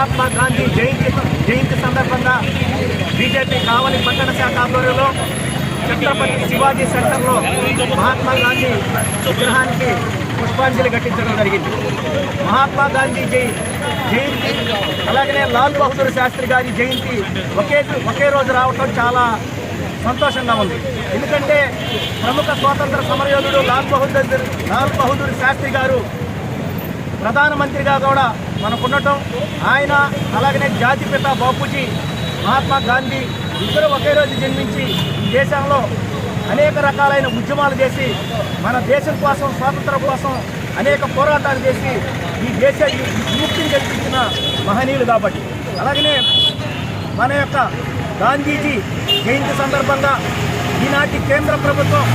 మహాత్మా గాంధీ జయంతి సందర్భంగా బీజేపీ కావలి పట్టణ శాఖ ఆధ్వర్యంలో ఛత్రపతి శివాజీ సెంటర్లో మహాత్మా గాంధీ విగ్రహానికి పుష్పాంజలి ఘటించడం జరిగింది. మహాత్మా గాంధీ జయంతి అలాగనే లాల్ బహదూర్ శాస్త్రి గారి జయంతి ఒకే రోజు రావటం చాలా సంతోషంగా ఉంది. ఎందుకంటే ప్రముఖ స్వాతంత్ర సమరయోధుడు లాల్ బహదూర్ శాస్త్రి గారు ప్రధానమంత్రిగా కూడా మనకుండటం, ఆయన అలాగనే జాతిపిత బాపూజీ మహాత్మా గాంధీ ఇద్దరు ఒకే రోజు జన్మించి ఈ దేశంలో అనేక రకాలైన ఉద్యమాలు చేసి మన దేశం కోసం స్వాతంత్రం కోసం అనేక పోరాటాలు చేసి ఈ దేశ విముక్తిని కల్పించిన మహనీయులు కాబట్టి. అలాగనే మన యొక్క గాంధీజీ జయంతి సందర్భంగా ఈనాటి కేంద్ర ప్రభుత్వం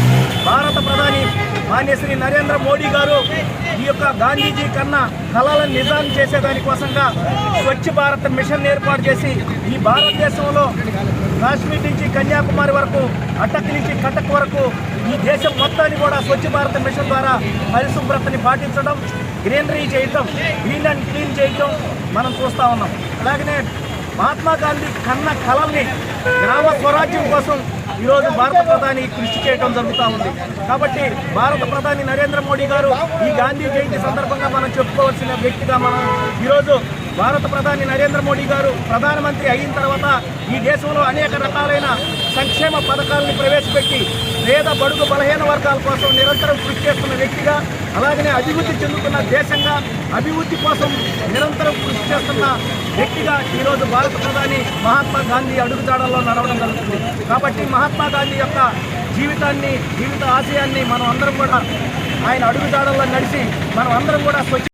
భారత ప్రధాని మాన్యశ్రీ నరేంద్ర మోడీ గారు ఈ యొక్క గాంధీజీ కన్నా కళలను నిజాం చేసేదానికోసంగా స్వచ్ఛ భారత్ మిషన్ ఏర్పాటు చేసి ఈ భారతదేశంలో కాశ్మీర్ నుంచి కన్యాకుమారి వరకు, అటక్ నుంచి కటక్ వరకు ఈ దేశం మొత్తాన్ని కూడా స్వచ్ఛ భారత్ మిషన్ ద్వారా పరిశుభ్రతని పాటించడం, గ్రీనరీ చేయటం, గ్రీన్ అండ్ క్లీన్ చేయటం మనం చూస్తూ ఉన్నాం. అలాగనే మహాత్మా గాంధీ కన్న కళల్ని గ్రామ స్వరాజ్యం కోసం ఈరోజు భారత ప్రధాని కృషి చేయడం జరుగుతూ ఉంది. కాబట్టి భారత ప్రధాని నరేంద్ర మోడీ గారు ఈ గాంధీ జయంతి సందర్భంగా మనం చెప్పుకోవాల్సిన వ్యక్తిగా మనం ఈరోజు భారత ప్రధాని నరేంద్ర మోడీ గారు ప్రధానమంత్రి అయిన తర్వాత ఈ దేశంలో అనేక రకాలైన సంక్షేమ పథకాలను ప్రవేశపెట్టి పేద బడుగు బలహీన వర్గాల కోసం నిరంతరం కృషి చేస్తున్న వ్యక్తిగా, అలాగనే అభివృద్ధి చెందుతున్న దేశంగా అభివృద్ధి కోసం నిరంతరం కృషి చేస్తున్న వ్యక్తిగా ఈరోజు భారత ప్రధాని మహాత్మా గాంధీ అడుగుజాడల్లో నడవడం జరుగుతుంది. కాబట్టి మహాత్మా గాంధీ యొక్క జీవిత ఆశయాన్ని మనం అందరం కూడా ఆయన అడుగుజాడల్లో నడిచి మనం అందరం కూడా